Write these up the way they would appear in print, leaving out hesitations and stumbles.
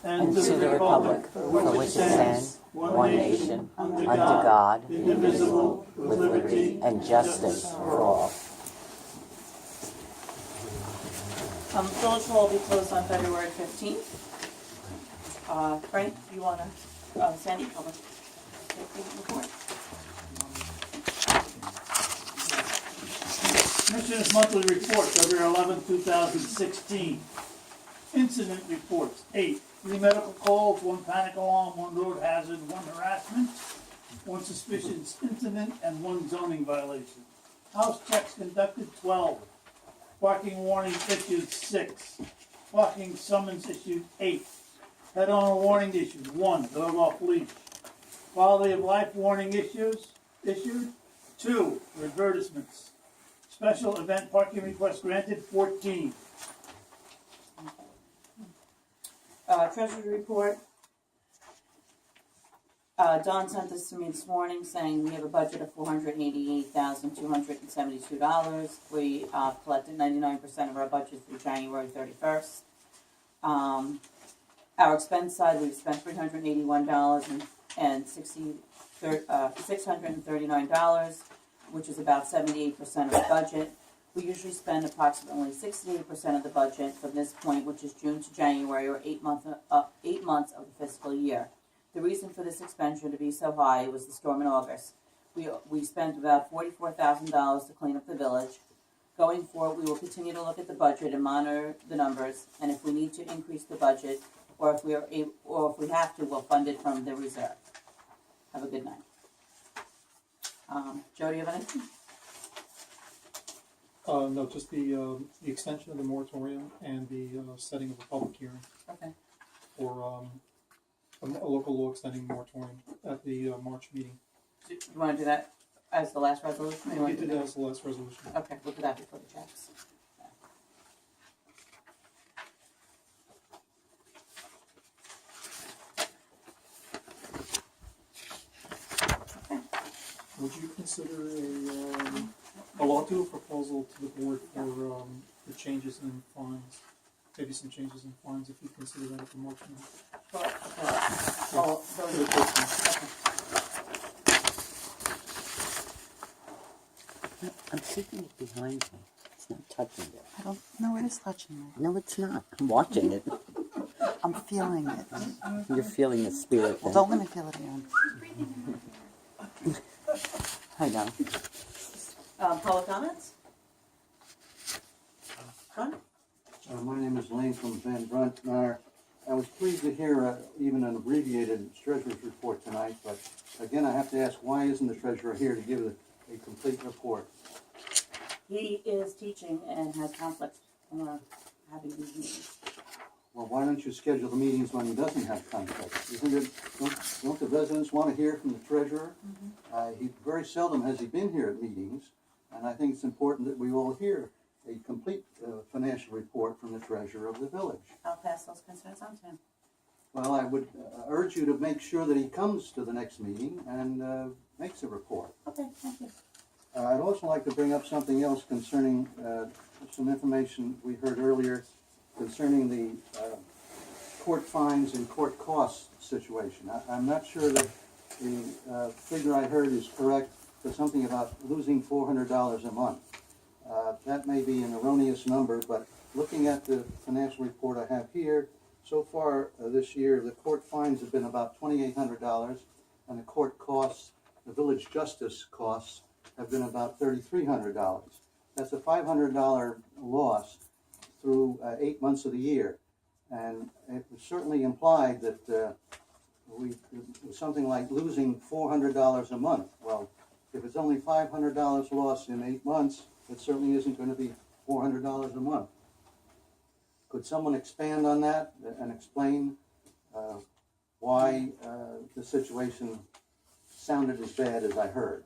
and to the republic for which it stands, one nation, under God, indivisible, with liberty and justice for all. Village Hall will be closed on February 15th. Frank, you want to, Sandy, public safety report? Commissioners' monthly report, February 11, 2016. Incident reports, 8. 3 medical calls, 1 panic alarm, 1 road hazard, 1 harassment, 1 suspicious incident, and 1 zoning violation. House checks conducted, 12. Parking warning issued, 6. Parking summons issued, 8. Head owner warning issued, 1. Dog off leash. Quality of life warning issued, 2. Advertisements. Special event parking request granted, 14. Treasury report. Don sent this to me this morning saying we have a budget of $488,272. We collected 99% of our budget through January 31st. Our expense side, we've spent $639, which is about 78% of the budget. We usually spend approximately 68% of the budget from this point, which is June to January, or 8 months of the fiscal year. The reason for this expenditure to be so high was the storm in August. We spent about $44,000 to clean up the village. Going forward, we will continue to look at the budget and monitor the numbers, and if we need to increase the budget, or if we have to, we'll fund it from the reserve. Have a good night. Joe, do you have anything? No, just the extension of the moratorium and the setting of a public hearing Okay. for a local law extending moratorium at the March meeting. Do you want to do that as the last resolution? Or you We want to did do that as the last resolution. Okay, we'll do that before the checks. Would you consider a law to a proposal to the board for changes in fines? Maybe some changes in fines if you consider that at the March meeting. I'm keeping it behind me. It's not touching it. I don't know it is touching me. No, it's not. I'm watching it. I'm feeling it. You're feeling the spirit Well, then. don't let me feel it again. I know. Public comments? John? My name is Lane from Van Brunt. I was pleased to hear even an abbreviated treasurer's report tonight, but again, I have to ask, why isn't the treasurer here to give a complete report? He is teaching and has conflicts having these meetings. Well, why don't you schedule the meetings when he doesn't have conflict? Don't the residents want to hear from the treasurer? He very seldom has he been here at meetings, and I think it's important that we all hear a complete financial report from the treasurer of the village. I'll pass those concerns on to him. Well, I would urge you to make sure that he comes to the next meeting and makes a report. Okay, thank you. I'd also like to bring up something else concerning some information we heard earlier concerning the court fines and court costs situation. I'm not sure that the figure I heard is correct, but something about losing $400 a month. That may be an erroneous number, but looking at the financial report I have here, so far this year, the court fines have been about $2,800, and the court costs, the village justice costs, have been about $3,300. That's a $500 loss through 8 months of the year. And it was certainly implied that it was something like losing $400 a month. Well, if it's only $500 loss in 8 months, it certainly isn't going to be $400 a month. Could someone expand on that and explain why the situation sounded as bad as I heard?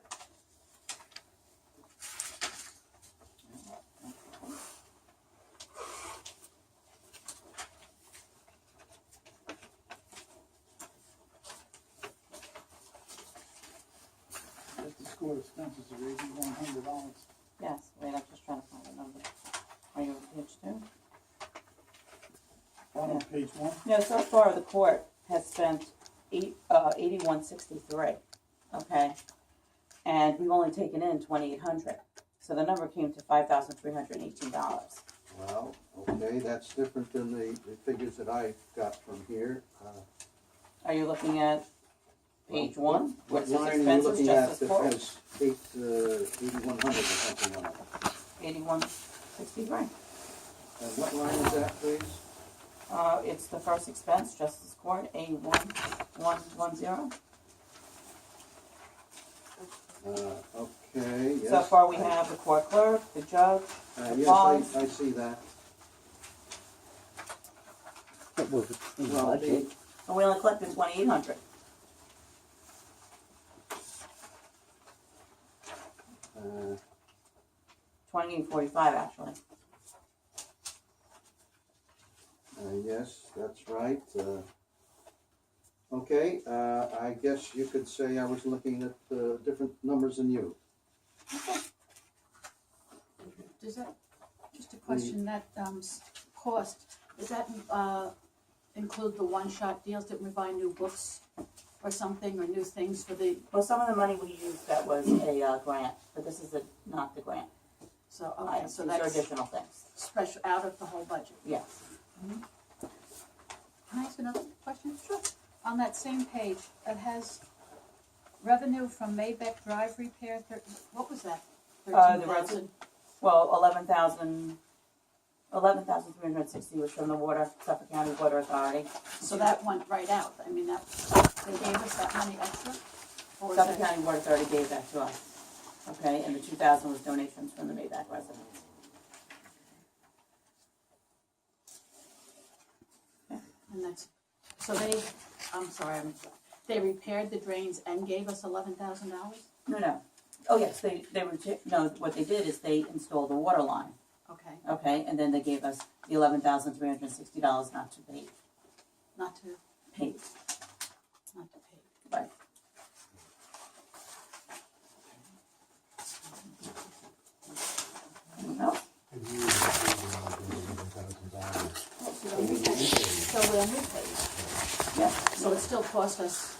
Court expenses are $8,100. Yes, wait, I'm just trying to find the number. Are you on page 2? bottom of page one. So far the court has spent 8163, okay? And we've only taken in 2,800. So the number came to $5,318. Well, okay, that's different than the figures that I got from here. Are you looking at page one? What Which is line are you expenses, looking at justice that court? has 8,100 or something on it? 8163. And what line is that, please? It's the first expense, justice court, A1110. Okay, yes. So far we have the court clerk, the judge, the Yes, pause. I see that. It was in the Well, budget. And we only collected 2,800. Uh, 2,845 actually. Yes, that's right. Okay, I guess you could say I was looking at different numbers than you. Does that, just a question, that cost, does that include the one-shot deals? Didn't we buy new books or something, or new things for the, Well, some of the money we used that was a grant, but this is not the grant. so, okay, so These are that's additional things. special, out of the whole budget? Yes. Can I ask another question? Sure. On that same page, it has revenue from Maybeck Drive repair, what was that? The 13,000? Well, 11,360 was from the Suffolk County Water Authority. So that went right out, I mean, that, they gave us that money extra? Or was Suffolk that- County Water Authority gave that to us. Okay, and the 2,000 was donations from the Mayback residents. And that's, so they, I'm sorry, they repaired the drains and gave us $11,000? No. Oh, yes, they were, no, what they did is they installed a water line, Okay, okay, and then they gave us the $11,360 not to pay, not to paid, pay. right. Anyone else? So we only paid, Yes. so it still cost us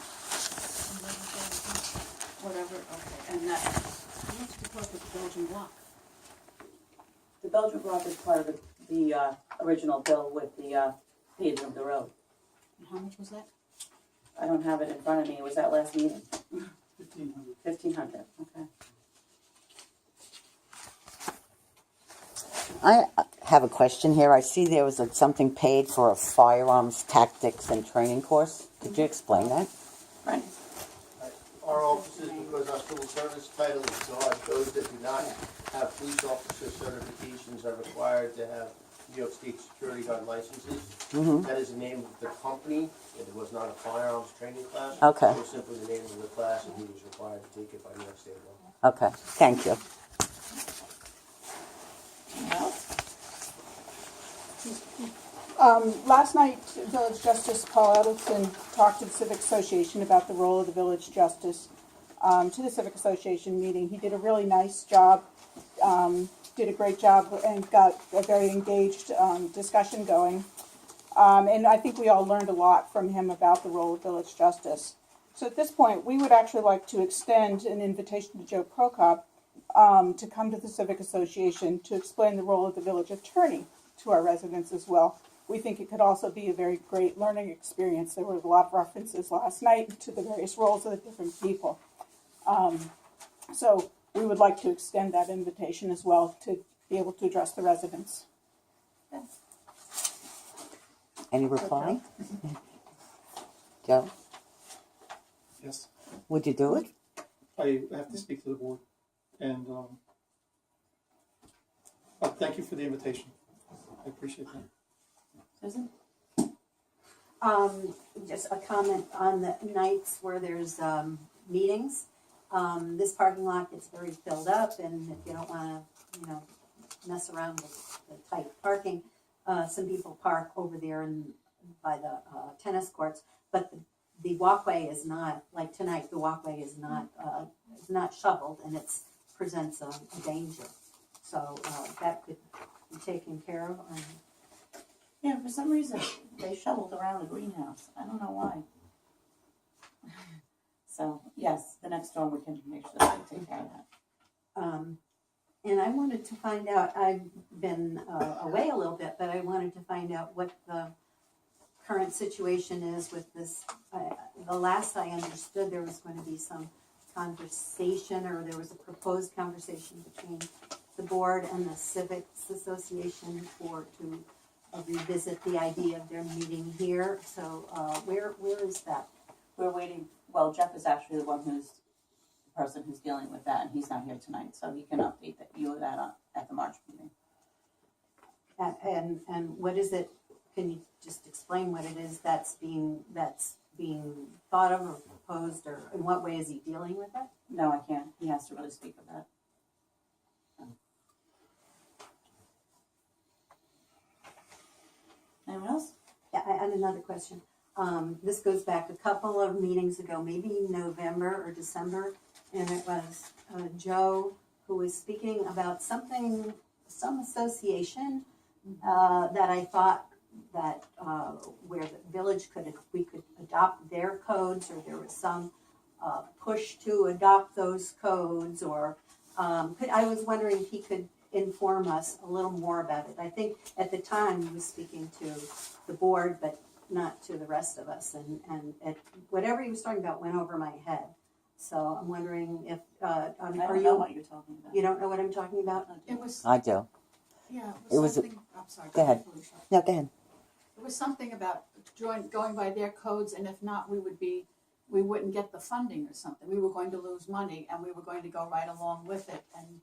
whatever, okay, and that, how much did it cost with the Belgian block? The Belgian block is part of the original bill with the paving of the road. And how much was that? I don't have it in front of me, was that last meeting? 1,500. 1,500, okay. I have a question here. I see there was something paid for a firearms tactics and training course. Could you explain that? Right. Our officers, because our civil service title is guard, those that do not have police officer certifications are required to have New York State security guard licenses. That is the name of the company. It was not a firearms training class. Okay. It was simply the name of the class, and he was required to take it by New York State law. Okay, thank you. Anyone else? Last night, Village Justice Paul Edelson talked to the Civic Association about the role of the Village Justice. To the Civic Association meeting, he did a really nice job, did a great job, and got a very engaged discussion going. And I think we all learned a lot from him about the role of Village Justice. So at this point, we would actually like to extend an invitation to Joe Poquott to come to the Civic Association to explain the role of the village attorney to our residents as well. We think it could also be a very great learning experience. There were a lot of references last night to the various roles of the different people. So we would like to extend that invitation as well to be able to address the residents. Any reply? Joe, Yes, would you do it? I have to speak to the board, and thank you for the invitation. I appreciate that. Susan? Just a comment on the nights where there's meetings. This parking lot gets very filled up, and if you don't want to, mess around with the tight parking, some people park over there by the tennis courts. But the walkway is not, like tonight. The walkway is not shoveled, and it presents a danger. So that could be taken care of. Yeah, for some reason, they shoveled around the greenhouse. I don't know why. So, yes, the next storm, we can make sure that they take care of that. And I wanted to find out, I've been away a little bit, but I wanted to find out what the current situation is with this. The last I understood, there was going to be some conversation, or there was a proposed conversation between the board and the Civics Association to revisit the idea of their meeting here. So where is that? We're waiting, well, Jeff is actually the person who's dealing with that, and he's not here tonight, so he can update you of that at the March meeting. And what is it? Can you just explain what it is that's being thought of or proposed, or in what way is he dealing with it? No, I can't. He has to really speak of that. Anyone else? Yeah, I had another question. This goes back a couple of meetings ago, maybe November or December, and it was Joe who was speaking about some association that I thought that where the village we could adopt their codes, or there was some push to adopt those codes, or I was wondering if he could inform us a little more about it. I think at the time he was speaking to the board, but not to the rest of us, and whatever he was talking about went over my head. So I'm wondering if I don't know what you're talking about. You don't know what I'm talking about? It was, I do. yeah, It was something, I'm sorry. Go ahead. Felicia. No, go ahead. It was something about going by their codes, and if not, we wouldn't get the funding or something. We were going to lose money, and we were going to go right along with it, and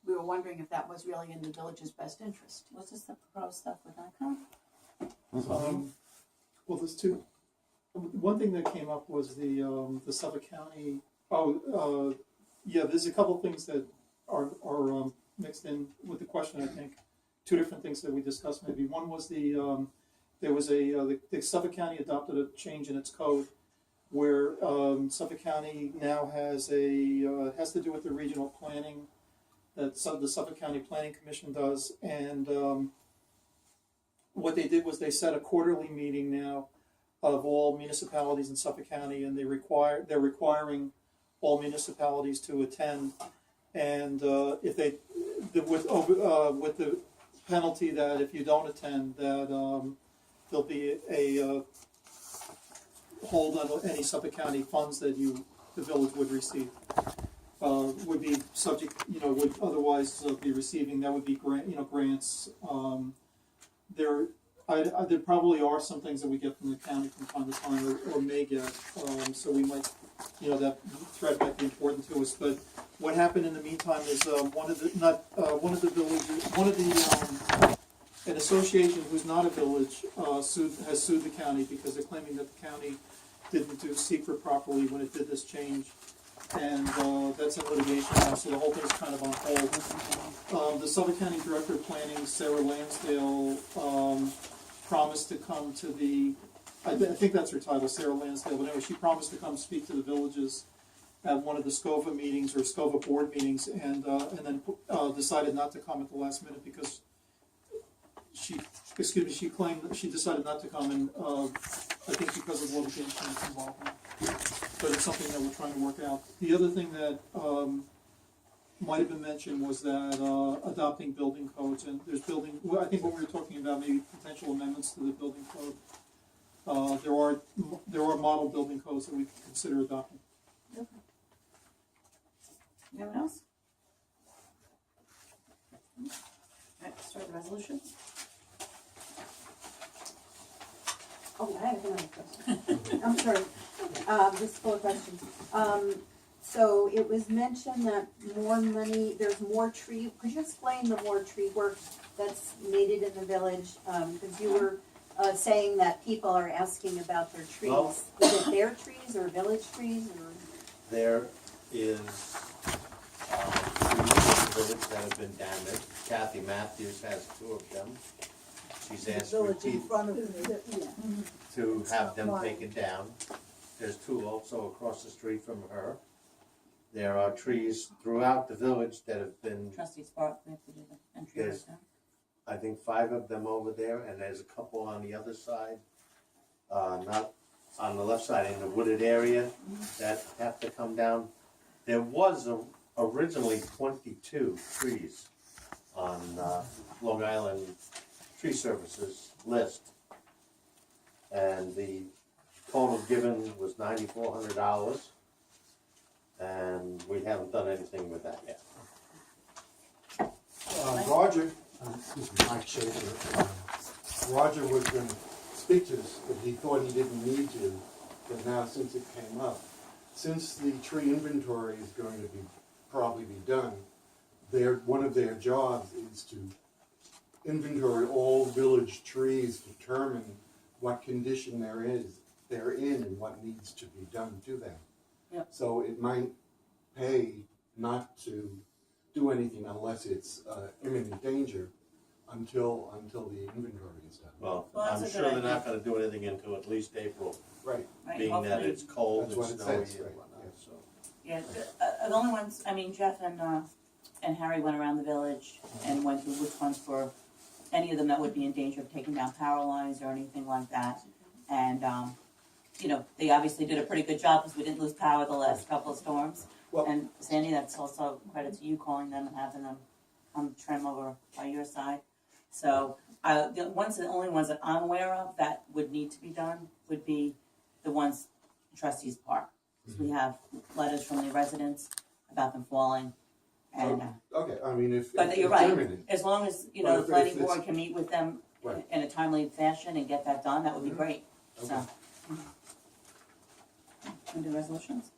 we were wondering if that was really in the village's best interest. Was this the proposed stuff with Nikon? Well, there's two. One thing that came up was the Suffolk County. Yeah, there's a couple things that are mixed in with the question. I think two different things that we discussed. Maybe one was the Suffolk County adopted a change in its code where Suffolk County now has has to do with the regional planning that the Suffolk County Planning Commission does, and what they did was they set a quarterly meeting now of all municipalities in Suffolk County, and they're requiring all municipalities to attend, and if they with the penalty that if you don't attend, that there'll be a hold on any Suffolk County funds that the village would receive. Would be subject, would otherwise be receiving. That would be grants. There probably are some things that we get from the county from time to time, or may get. So we might, that threat might be important to us. But what happened in the meantime is an association who's not a village has sued the county because they're claiming that the county didn't do secret properly when it did this change. And that's in litigation now, so the whole thing's kind of on hold. The Suffolk County Director of Planning, Sarah Lansdale, promised to come to I think that's her title, Sarah Lansdale, but anyway, she promised to come speak to the villages at one of the SCOVA meetings or SCOVA board meetings, and then decided not to come at the last minute because she claimed that she decided not to come, and I think because of litigation that's involved in it. But it's something that we're trying to work out. The other thing that might have been mentioned was that adopting building codes, and there's I think what we were talking about, maybe potential amendments to the building code. There are model building codes that we could consider adopting. Okay. Anyone else? All right, start the resolution. Oh, I have another question. I'm sorry. Just full of questions. So it was mentioned that there's more tree, could you explain the more tree work that's needed in the village? Because you were saying that people are asking about their trees. Well- Is it their trees or village trees or? There is trees in the village that have been damaged. Kathy Matthews has 2 of them. She's asked for to have them taken down. There's 2 also across the street from her. There are trees throughout the village that have been, Trustee Spark, we have to do the entry Yes. right I think 5 of them over there, and there's a couple on the other side. Not on the left side, in the wooded area, that have to come down. There was originally 22 trees on Long Island Tree Services list. And the total given was $9,400, and we haven't done anything with that yet. Roger, excuse me, Mike Schaefer, Roger was going to speak to this, but he thought he didn't need to, but now since it came up, since the tree inventory is going to probably be done, one of their jobs is to inventory all village trees, determine what condition they're in and what needs to be done to them. Yep. So it might pay not to do anything unless it's imminent danger until the inventory is done. Well, Well, that's I'm a sure good they're idea. not gonna do anything until at least April, Right. Right, being that hopefully- it's cold That's and what it snowy says, and right, whatnot, yeah. so. Yeah, the only ones, I mean, Jeff and Harry went around the village and went through which ones were, any of them that would be in danger of taking down power lines or anything like that. And, you know, they obviously did a pretty good job because we didn't lose power the last couple of storms. Well- And Sandy, that's also credit to you calling them and having them come trim over by your side. So, the only ones that I'm aware of that would need to be done would be the ones in Trustees Park. Because we have letters from the residents about them falling, and, Okay, I mean, if but if you're it's right, imminent, as long as, you But know, if the planning it's- board can meet with them Right. in a timely fashion and get that done, that would be great, so. Okay. Want to do resolutions?